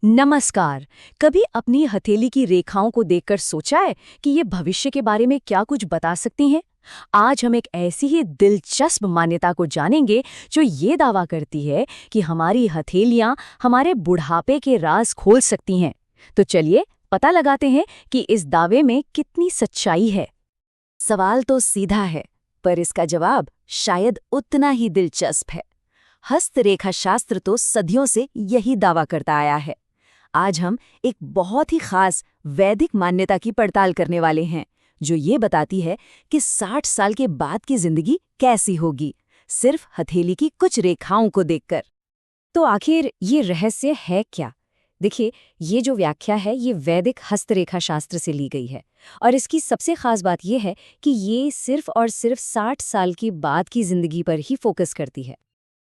नमस्कार। कभी अपनी हथेली की रेखाओं को देखकर सोचा है कि ये भविष्य के बारे में क्या कुछ बता सकती हैं? आज हम एक ऐसी ही दिलचस्प मान्यता को जानेंगे जो ये दावा करती है कि हमारी हथेलियां हमारे बुढ़ापे के राज खोल सकती हैं। तो चलिए पता लगाते हैं कि इस दावे में कितनी सच्चाई है। सवाल तो सीधा है, पर इसका जवाब शायद उतना ही दिलचस्प है। हस्तरेखा शास्त्र तो सदियों से यही दावा करता आया है। आज हम एक बहुत ही खास वैदिक मान्यता की पड़ताल करने वाले हैं, जो ये बताती है कि 60 साल के बाद की जिंदगी कैसी होगी, सिर्फ हथेली की कुछ रेखाओं को देखकर। तो आखिर ये रहस्य है क्या? देखिए, ये जो व्याख्या है ये वैदिक हस्तरेखा शास्त्र से ली गई है, और इसकी सबसे खास बात यह है कि ये सिर्फ और सिर्फ 60 साल के बाद की जिंदगी पर ही फोकस करती है।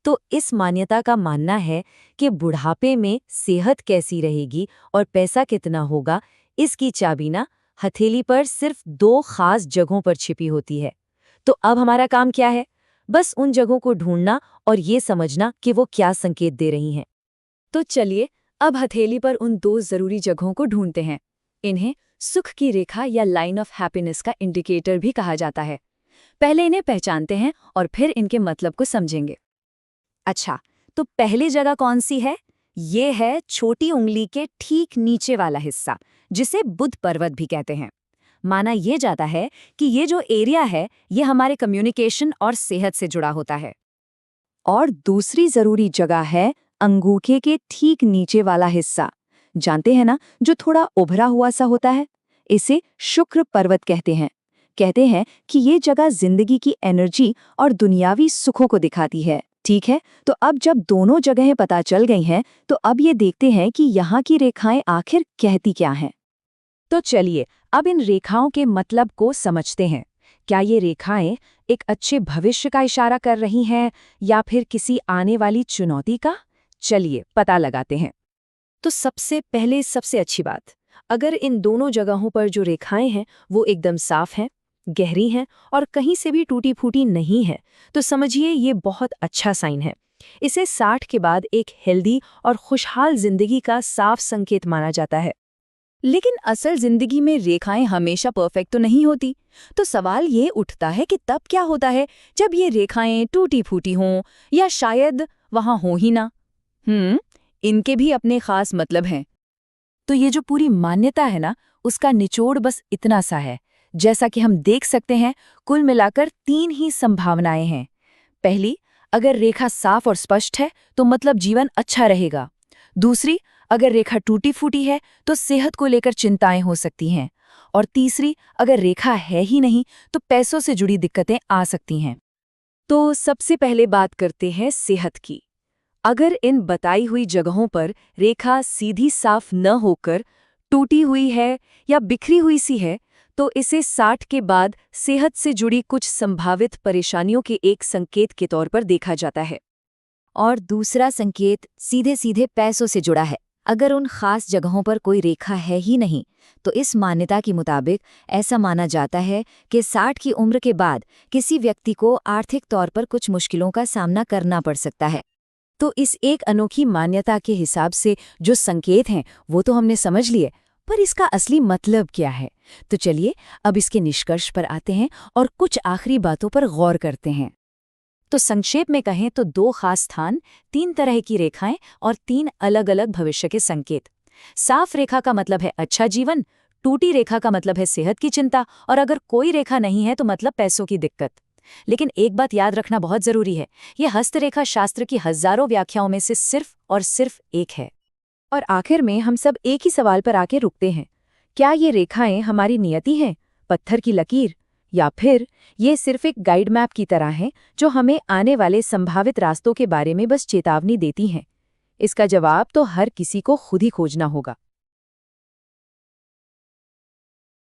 तो इस मान्यता का मानना है कि बुढ़ापे में सेहत कैसी रहेगी और पैसा कितना होगा, इसकी चाबी ना हथेली पर सिर्फ 2 खास जगहों पर छिपी होती है। तो अब हमारा काम क्या है? बस उन जगहों को ढूंढना और ये समझना कि वो क्या संकेत दे रही हैं। तो चलिए अब हथेली पर उन 2 जरूरी जगहों को ढूंढते हैं। इन्हें सुख की रेखा या लाइन ऑफ हैप्पीनेस का इंडिकेटर भी कहा जाता है। पहले इन्हें पहचानते हैं और फिर इनके मतलब को समझेंगे। अच्छा, तो पहली जगह कौन सी है? ये है छोटी उंगली के ठीक नीचे वाला हिस्सा, जिसे बुध पर्वत भी कहते हैं। माना ये जाता है कि ये जो एरिया है ये हमारे कम्युनिकेशन और सेहत से जुड़ा होता है। और दूसरी जरूरी जगह है अंगूठे के ठीक नीचे वाला हिस्सा। जानते हैं ना, जो थोड़ा उभरा हुआ सा होता है, इसे शुक्र पर्वत कहते हैं। कहते हैं कि ये जगह जिंदगी की एनर्जी और दुनियावी सुखों को दिखाती है। ठीक है, तो अब जब दोनों जगहें पता चल गई हैं, तो अब ये देखते हैं कि यहाँ की रेखाएं आखिर कहती क्या हैं। तो चलिए अब इन रेखाओं के मतलब को समझते हैं। क्या ये रेखाएं एक अच्छे भविष्य का इशारा कर रही हैं या फिर किसी आने वाली चुनौती का? चलिए पता लगाते हैं। तो सबसे पहले सबसे अच्छी बात, अगर इन दोनों जगहों पर जो रेखाएं हैं वो एकदम साफ हैं, गहरी हैं और कहीं से भी टूटी फूटी नहीं है, तो समझिए ये बहुत अच्छा साइन है। इसे 60 के बाद एक हेल्दी और खुशहाल जिंदगी का साफ संकेत माना जाता है। लेकिन असल जिंदगी में रेखाएं हमेशा परफेक्ट तो नहीं होती। तो सवाल ये उठता है कि तब क्या होता है जब ये रेखाएं टूटी फूटी हों या शायद वहां हो ही ना। इनके भी अपने खास मतलब हैं। तो ये जो पूरी मान्यता है ना, उसका निचोड़ बस इतना सा है। जैसा कि हम देख सकते हैं, कुल मिलाकर 3 ही संभावनाएं हैं। पहली, अगर रेखा साफ और स्पष्ट है तो मतलब जीवन अच्छा रहेगा। दूसरी, अगर रेखा टूटी फूटी है तो सेहत को लेकर चिंताएं हो सकती हैं। और तीसरी, अगर रेखा है ही नहीं तो पैसों से जुड़ी दिक्कतें आ सकती हैं। तो सबसे पहले बात करते हैं सेहत की। अगर इन बताई हुई जगहों पर रेखा सीधी साफ न होकर टूटी हुई है या बिखरी हुई सी है, तो इसे 60 के बाद सेहत से जुड़ी कुछ संभावित परेशानियों के एक संकेत के तौर पर देखा जाता है। और दूसरा संकेत सीधे सीधे पैसों से जुड़ा है। अगर उन खास जगहों पर कोई रेखा है ही नहीं, तो इस मान्यता के मुताबिक ऐसा माना जाता है कि 60 की उम्र के बाद किसी व्यक्ति को आर्थिक तौर पर कुछ मुश्किलों का सामना करना पड़ सकता है। तो इस एक अनोखी मान्यता के हिसाब से जो संकेत हैं वो तो हमने समझ लिए, पर इसका असली मतलब क्या है? तो चलिए अब इसके निष्कर्ष पर आते हैं और कुछ आखिरी बातों पर गौर करते हैं। तो संक्षेप में कहें तो 2 खास स्थान, 3 तरह की रेखाएं और 3 अलग अलग भविष्य के संकेत। साफ रेखा का मतलब है अच्छा जीवन, टूटी रेखा का मतलब है सेहत की चिंता, और अगर कोई रेखा नहीं है तो मतलब पैसों की दिक्कत। लेकिन एक बात याद रखना बहुत जरूरी है, यह हस्तरेखा शास्त्र की हजारों व्याख्याओं में से सिर्फ और सिर्फ एक है। और आखिर में हम सब एक ही सवाल पर आके रुकते हैं, क्या ये रेखाएं हमारी नियति हैं, पत्थर की लकीर, या फिर ये सिर्फ एक गाइड मैप की तरह हैं जो हमें आने वाले संभावित रास्तों के बारे में बस चेतावनी देती हैं? इसका जवाब तो हर किसी को खुद ही खोजना होगा।